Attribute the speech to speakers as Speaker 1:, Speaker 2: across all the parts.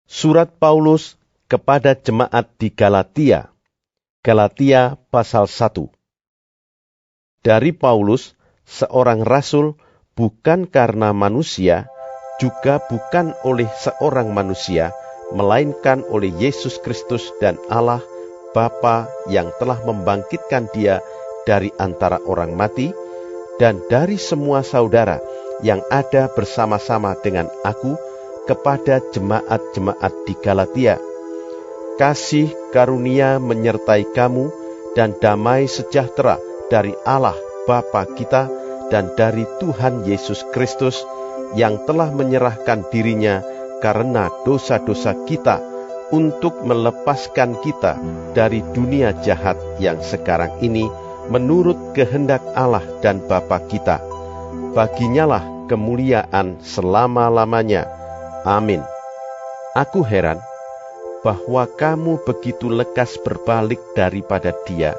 Speaker 1: Surat Paulus kepada jemaat di Galatia. Galatia pasal 1. Dari Paulus, seorang rasul, bukan karena manusia, juga bukan oleh seorang manusia, melainkan oleh Yesus Kristus dan Allah Bapa yang telah membangkitkan Dia dari antara orang mati, dan dari semua saudara yang ada bersama-sama dengan aku, kepada jemaat-jemaat di Galatia. Kasih karunia menyertai kamu dan damai sejahtera dari Allah Bapa kita dan dari Tuhan Yesus Kristus yang telah menyerahkan dirinya karena dosa-dosa kita untuk melepaskan kita dari dunia jahat yang sekarang ini menurut kehendak Allah dan Bapa kita. Baginyalah kemuliaan selama-lamanya. Amin. Aku heran bahwa kamu begitu lekas berbalik daripada Dia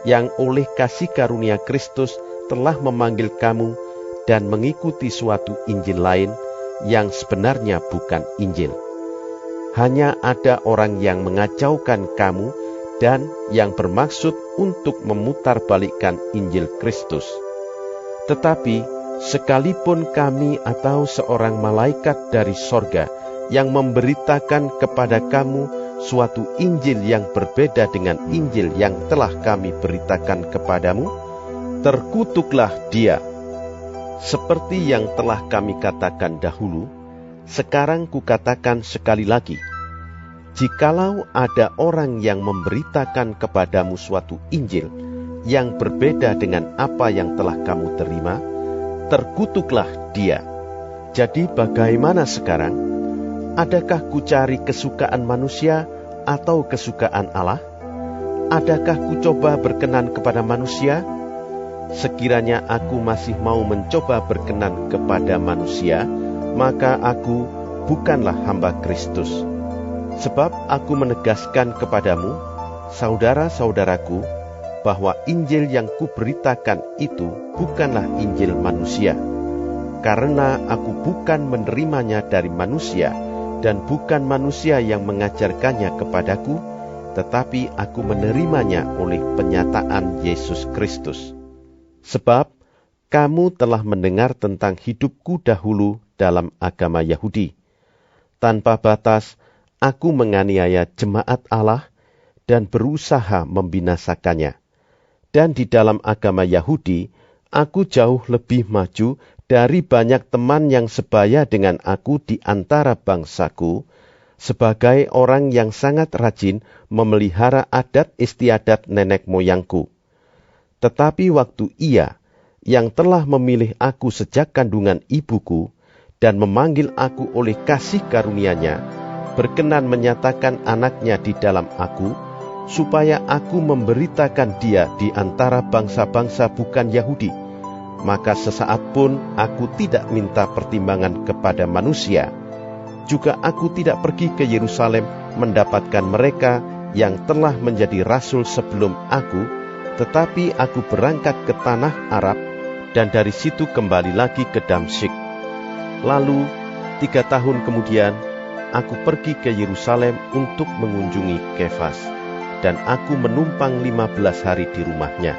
Speaker 1: yang oleh kasih karunia Kristus telah memanggil kamu dan mengikuti suatu Injil lain yang sebenarnya bukan Injil. Hanya ada orang yang mengacaukan kamu dan yang bermaksud untuk memutarbalikkan Injil Kristus. Tetapi sekalipun kami atau seorang malaikat dari sorga yang memberitakan kepada kamu suatu Injil yang berbeda dengan Injil yang telah kami beritakan kepadamu, terkutuklah dia. Seperti yang telah kami katakan dahulu, sekarang kukatakan sekali lagi, jikalau ada orang yang memberitakan kepadamu suatu Injil yang berbeda dengan apa yang telah kamu terima, terkutuklah dia. Jadi bagaimana sekarang? Adakah ku cari kesukaan manusia atau kesukaan Allah? Adakah ku coba berkenan kepada manusia? Sekiranya aku masih mau mencoba berkenan kepada manusia, maka aku bukanlah hamba Kristus. Sebab aku menegaskan kepadamu, saudara-saudaraku, bahwa Injil yang kuberitakan itu bukanlah Injil manusia. Karena aku bukan menerimanya dari manusia, dan bukan manusia yang mengajarkannya kepadaku, tetapi aku menerimanya oleh penyataan Yesus Kristus. Sebab kamu telah mendengar tentang hidupku dahulu dalam agama Yahudi. Tanpa batas, aku menganiaya jemaat Allah dan berusaha membinasakannya. Dan di dalam agama Yahudi, aku jauh lebih maju dari banyak teman yang sebaya dengan aku di antara bangsaku, sebagai orang yang sangat rajin memelihara adat istiadat nenek moyangku. Tetapi waktu Ia, yang telah memilih aku sejak kandungan ibuku, dan memanggil aku oleh kasih karunia-Nya, berkenan menyatakan anaknya di dalam aku, supaya aku memberitakan Dia di antara bangsa-bangsa bukan Yahudi, maka sesaat pun aku tidak minta pertimbangan kepada manusia. Juga aku tidak pergi ke Yerusalem mendapatkan mereka yang telah menjadi rasul sebelum aku, tetapi aku berangkat ke tanah Arab, dan dari situ kembali lagi ke Damsyik. Lalu 3 tahun kemudian, aku pergi ke Yerusalem untuk mengunjungi Kefas, dan aku menumpang 15 hari di rumahnya.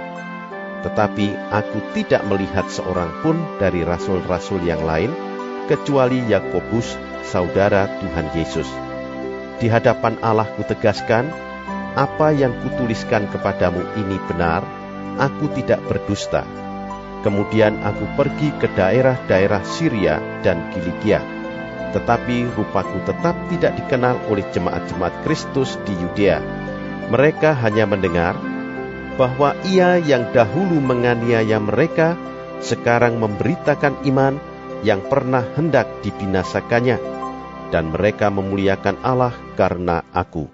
Speaker 1: Tetapi aku tidak melihat seorang pun dari rasul-rasul yang lain, kecuali Yakobus, saudara Tuhan Yesus. Di hadapan Allah kutegaskan, apa yang kutuliskan kepadamu ini benar, aku tidak berdusta. Kemudian aku pergi ke daerah-daerah Syria dan Kilikia, tetapi rupaku tetap tidak dikenal oleh jemaat-jemaat Kristus di Yudea. Mereka hanya mendengar bahwa Ia yang dahulu menganiaya mereka sekarang memberitakan iman yang pernah hendak dibinasakannya, dan mereka memuliakan Allah karena aku.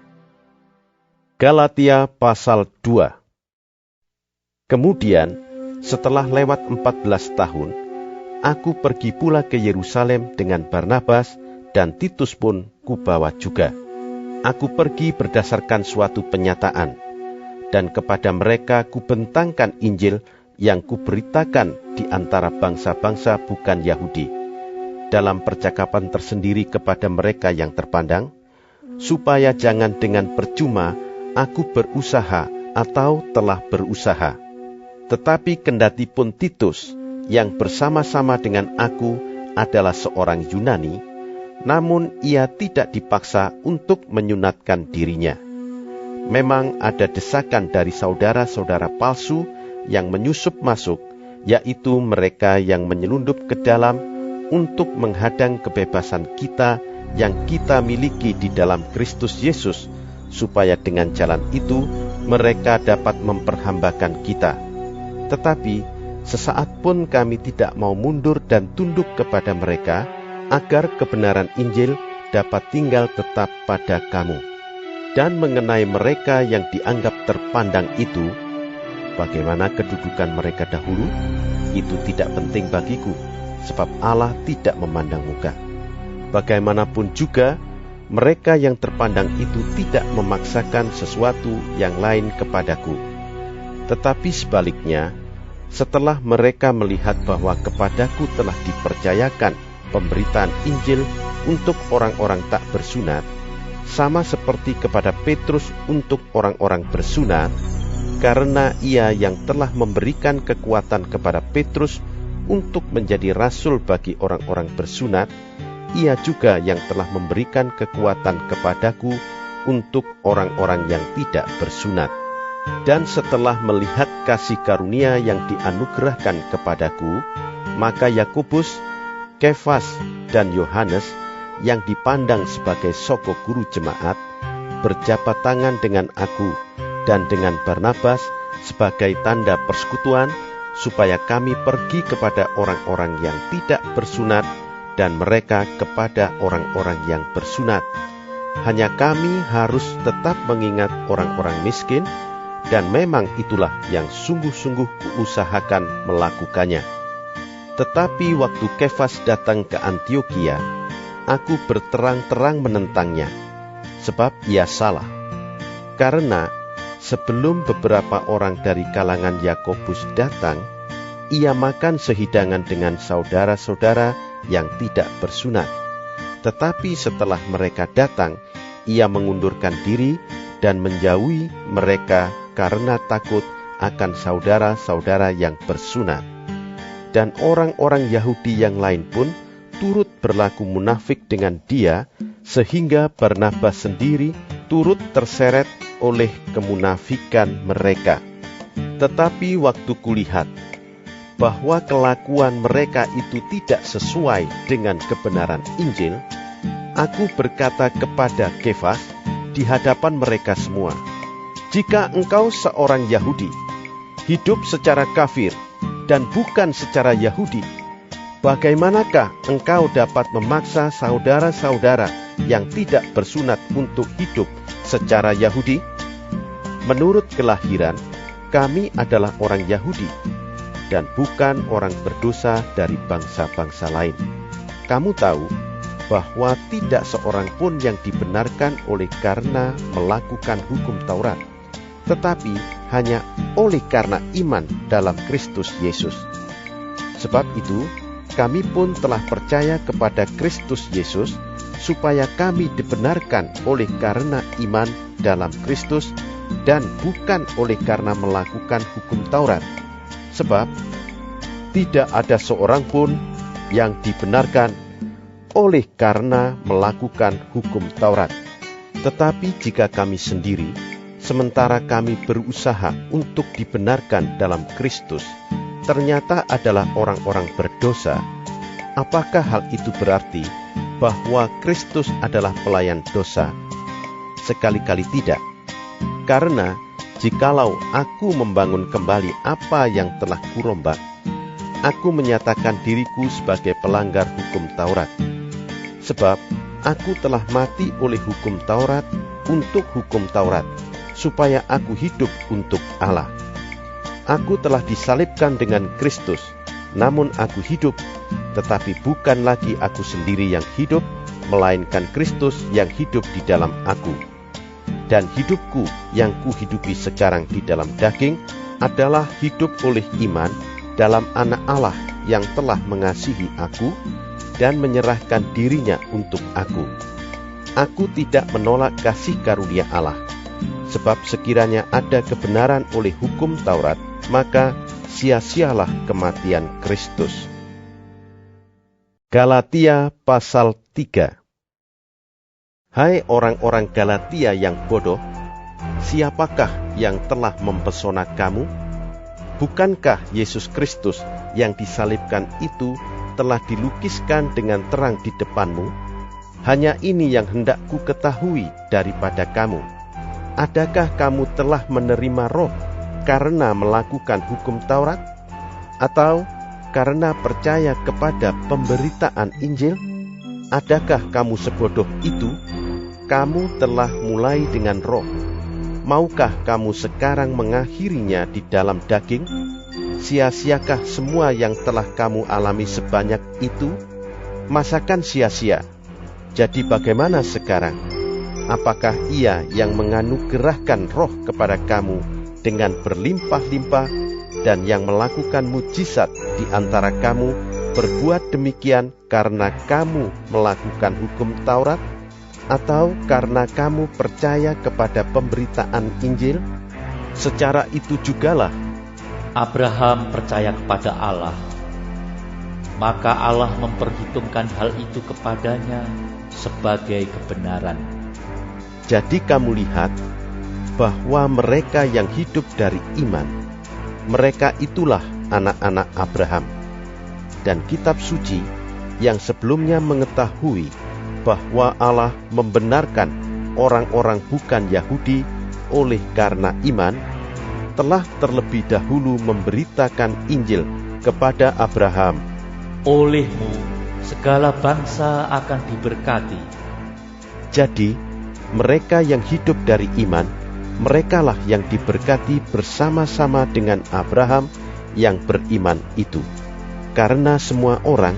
Speaker 1: Galatia pasal 2. Kemudian, setelah lewat 14 tahun, aku pergi pula ke Yerusalem dengan Barnabas, dan Titus pun kubawa juga. Aku pergi berdasarkan suatu penyataan, dan kepada mereka kubentangkan Injil yang kuberitakan di antara bangsa-bangsa bukan Yahudi. Dalam percakapan tersendiri kepada mereka yang terpandang, supaya jangan dengan percuma aku berusaha atau telah berusaha. Tetapi kendatipun Titus, yang bersama-sama dengan aku adalah seorang Yunani, namun ia tidak dipaksa untuk menyunatkan dirinya. Memang ada desakan dari saudara-saudara palsu yang menyusup masuk, yaitu mereka yang menyelundup ke dalam untuk menghadang kebebasan kita yang kita miliki di dalam Kristus Yesus, supaya dengan jalan itu mereka dapat memperhambakan kita. Tetapi sesaat pun kami tidak mau mundur dan tunduk kepada mereka, agar kebenaran Injil dapat tinggal tetap pada kamu. Dan mengenai mereka yang dianggap terpandang itu, bagaimana kedudukan mereka dahulu, itu tidak penting bagiku, sebab Allah tidak memandang muka. Bagaimanapun juga, mereka yang terpandang itu tidak memaksakan sesuatu yang lain kepadaku. Tetapi sebaliknya, setelah mereka melihat bahwa kepadaku telah dipercayakan pemberitaan Injil untuk orang-orang tak bersunat, sama seperti kepada Petrus untuk orang-orang bersunat, karena ia yang telah memberikan kekuatan kepada Petrus untuk menjadi rasul bagi orang-orang bersunat, ia juga yang telah memberikan kekuatan kepadaku untuk orang-orang yang tidak bersunat. Dan setelah melihat kasih karunia yang dianugerahkan kepadaku, maka Yakobus, Kefas, dan Yohanes, yang dipandang sebagai soko guru jemaat, berjabat tangan dengan aku dan dengan Barnabas sebagai tanda persekutuan, supaya kami pergi kepada orang-orang yang tidak bersunat dan mereka kepada orang-orang yang bersunat. Hanya kami harus tetap mengingat orang-orang miskin, dan memang itulah yang sungguh-sungguh kuusahakan melakukannya. Tetapi waktu Kefas datang ke Antiokhia, aku berterang-terang menentangnya, sebab ia salah. Karena sebelum beberapa orang dari kalangan Yakobus datang, ia makan sehidangan dengan saudara-saudara yang tidak bersunat. Tetapi setelah mereka datang, ia mengundurkan diri dan menjauhi mereka karena takut akan saudara-saudara yang bersunat. Dan orang-orang Yahudi yang lain pun turut berlaku munafik dengan dia, sehingga Barnabas sendiri turut terseret oleh kemunafikan mereka. Tetapi waktu kulihat bahwa kelakuan mereka itu tidak sesuai dengan kebenaran Injil, aku berkata kepada Kefas di hadapan mereka semua, "Jika engkau seorang Yahudi, hidup secara kafir dan bukan secara Yahudi, bagaimanakah engkau dapat memaksa saudara-saudara yang tidak bersunat untuk hidup secara Yahudi? Menurut kelahiran, kami adalah orang Yahudi, dan bukan orang berdosa dari bangsa-bangsa lain. Kamu tahu bahwa tidak seorang pun yang dibenarkan oleh karena melakukan hukum Taurat, tetapi hanya oleh karena iman dalam Kristus Yesus. Sebab itu, kami pun telah percaya kepada Kristus Yesus, supaya kami dibenarkan oleh karena iman dalam Kristus, dan bukan oleh karena melakukan hukum Taurat. Sebab tidak ada seorang pun yang dibenarkan oleh karena melakukan hukum Taurat. Tetapi jika kami sendiri, sementara kami berusaha untuk dibenarkan dalam Kristus, ternyata adalah orang-orang berdosa, apakah hal itu berarti bahwa Kristus adalah pelayan dosa? Sekali-kali tidak. Karena jikalau aku membangun kembali apa yang telah kurombak, aku menyatakan diriku sebagai pelanggar hukum Taurat. Sebab aku telah mati oleh hukum Taurat untuk hukum Taurat, supaya aku hidup untuk Allah. Aku telah disalibkan dengan Kristus, namun aku hidup, tetapi bukan lagi aku sendiri yang hidup, melainkan Kristus yang hidup di dalam aku. Dan hidupku yang kuhidupi sekarang di dalam daging adalah hidup oleh iman dalam Anak Allah yang telah mengasihi aku dan menyerahkan dirinya untuk aku. Aku tidak menolak kasih karunia Allah, sebab sekiranya ada kebenaran oleh hukum Taurat, maka sia-sialah kematian Kristus. Galatia pasal 3. Hai orang-orang Galatia yang bodoh, siapakah yang telah mempesona kamu? Bukankah Yesus Kristus yang disalibkan itu telah dilukiskan dengan terang di depanmu? Hanya ini yang hendak ku ketahui daripada kamu. Adakah kamu telah menerima Roh karena melakukan hukum Taurat? Atau karena percaya kepada pemberitaan Injil? Adakah kamu sebodoh itu? Kamu telah mulai dengan Roh. Maukah kamu sekarang mengakhirinya di dalam daging? Sia-siakah semua yang telah kamu alami sebanyak itu? Masakan sia-sia? Jadi bagaimana sekarang? Apakah Ia yang menganugerahkan Roh kepada kamu dengan berlimpah-limpah dan yang melakukan mujizat di antara kamu berbuat demikian karena kamu melakukan hukum Taurat? Atau karena kamu percaya kepada pemberitaan Injil? Secara itu jugalah
Speaker 2: Abraham percaya kepada Allah, maka Allah memperhitungkan hal itu kepadanya sebagai kebenaran.
Speaker 1: Jadi kamu lihat bahwa mereka yang hidup dari iman, mereka itulah anak-anak Abraham. Dan kitab suci yang sebelumnya mengetahui bahwa Allah membenarkan orang-orang bukan Yahudi oleh karena iman, telah terlebih dahulu memberitakan Injil kepada Abraham.
Speaker 2: Olehmu segala bangsa akan diberkati.
Speaker 1: Jadi, mereka yang hidup dari iman, merekalah yang diberkati bersama-sama dengan Abraham yang beriman itu. Karena semua orang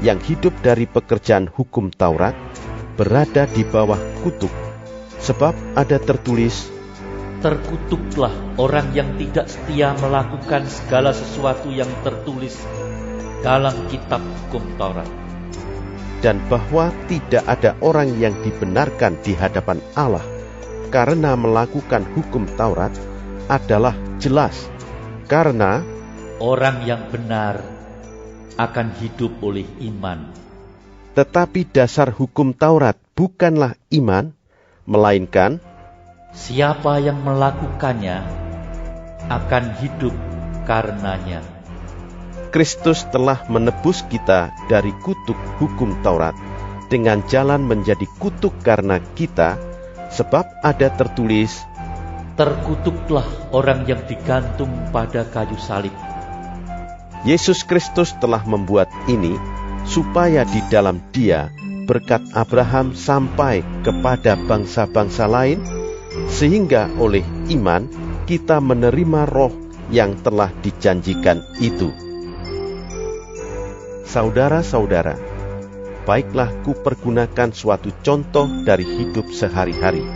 Speaker 1: yang hidup dari pekerjaan hukum Taurat berada di bawah kutuk. Sebab ada tertulis,
Speaker 2: terkutuklah orang yang tidak setia melakukan segala sesuatu yang tertulis dalam kitab hukum Taurat.
Speaker 1: Dan bahwa tidak ada orang yang dibenarkan di hadapan Allah karena melakukan hukum Taurat adalah jelas, karena
Speaker 2: orang yang benar akan hidup oleh iman.
Speaker 1: Tetapi dasar hukum Taurat bukanlah iman, melainkan
Speaker 2: siapa yang melakukannya akan hidup karenanya.
Speaker 1: Kristus telah menebus kita dari kutuk hukum Taurat dengan jalan menjadi kutuk karena kita, sebab ada tertulis,
Speaker 2: terkutuklah orang yang digantung pada kayu salib.
Speaker 1: Yesus Kristus telah membuat ini supaya di dalam Dia berkat Abraham sampai kepada bangsa-bangsa lain, sehingga oleh iman kita menerima Roh yang telah dijanjikan itu. Saudara-saudara, baiklah kupergunakan suatu contoh dari hidup sehari-hari,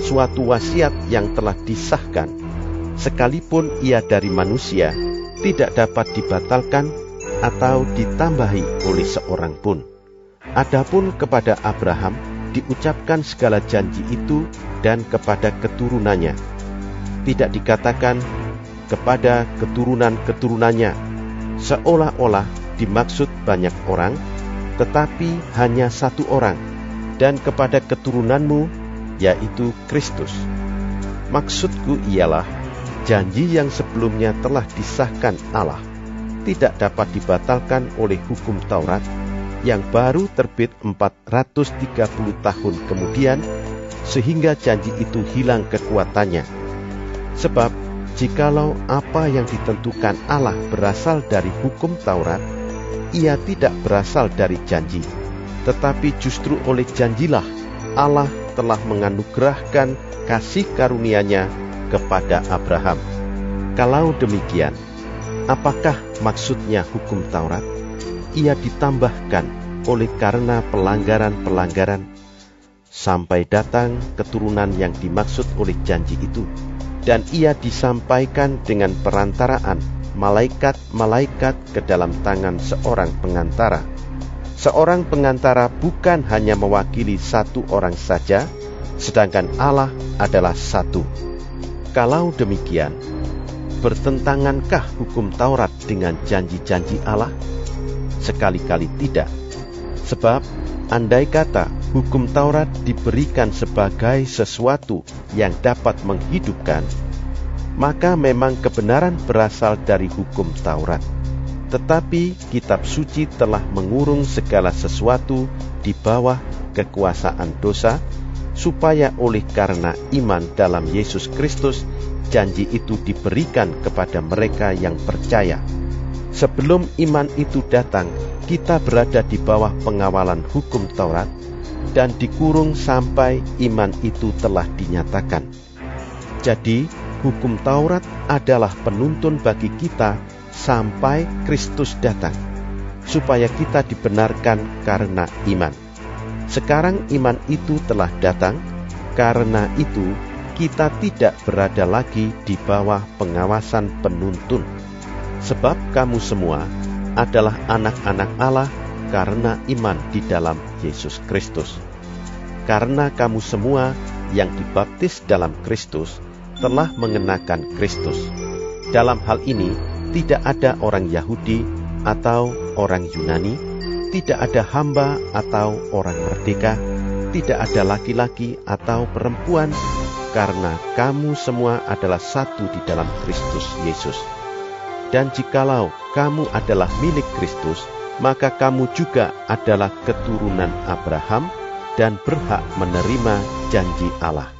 Speaker 1: suatu wasiat yang telah disahkan, sekalipun ia dari manusia, tidak dapat dibatalkan atau ditambahi oleh seorang pun. Adapun kepada Abraham diucapkan segala janji itu dan kepada keturunannya. Tidak dikatakan kepada keturunan-keturunannya, seolah-olah dimaksud banyak orang, tetapi hanya satu orang, dan kepada keturunanmu, yaitu Kristus. Maksudku ialah, janji yang sebelumnya telah disahkan Allah tidak dapat dibatalkan oleh hukum Taurat yang baru terbit 430 tahun kemudian, sehingga janji itu hilang kekuatannya. Sebab jikalau apa yang ditentukan Allah berasal dari hukum Taurat, ia tidak berasal dari janji, tetapi justru oleh janjilah Allah telah menganugerahkan kasih karunia-Nya kepada Abraham. Kalau demikian, apakah maksudnya hukum Taurat? Ia ditambahkan oleh karena pelanggaran-pelanggaran, sampai datang keturunan yang dimaksud oleh janji itu, dan ia disampaikan dengan perantaraan malaikat-malaikat ke dalam tangan seorang pengantara, Seorang pengantara bukan hanya mewakili satu orang saja, sedangkan Allah adalah satu. Kalau demikian, bertentangankah hukum Taurat dengan janji-janji Allah? Sekali-kali tidak. Sebab, andai kata hukum Taurat diberikan sebagai sesuatu yang dapat menghidupkan, maka memang kebenaran berasal dari hukum Taurat. Tetapi kitab suci telah mengurung segala sesuatu di bawah kekuasaan dosa, supaya oleh karena iman dalam Yesus Kristus, janji itu diberikan kepada mereka yang percaya. Sebelum iman itu datang, kita berada di bawah pengawalan hukum Taurat dan dikurung sampai iman itu telah dinyatakan. Jadi, hukum Taurat adalah penuntun bagi kita sampai Kristus datang, supaya kita dibenarkan karena iman. Sekarang iman itu telah datang, karena itu kita tidak berada lagi di bawah pengawasan penuntun. Sebab kamu semua adalah anak-anak Allah karena iman di dalam Yesus Kristus. Karena kamu semua yang dibaptis dalam Kristus telah mengenakan Kristus. Dalam hal ini, tidak ada orang Yahudi atau orang Yunani, tidak ada hamba atau orang merdeka, tidak ada laki-laki atau perempuan, karena kamu semua adalah satu di dalam Kristus Yesus. Dan jikalau kamu adalah milik Kristus, maka kamu juga adalah keturunan Abraham dan berhak menerima janji Allah.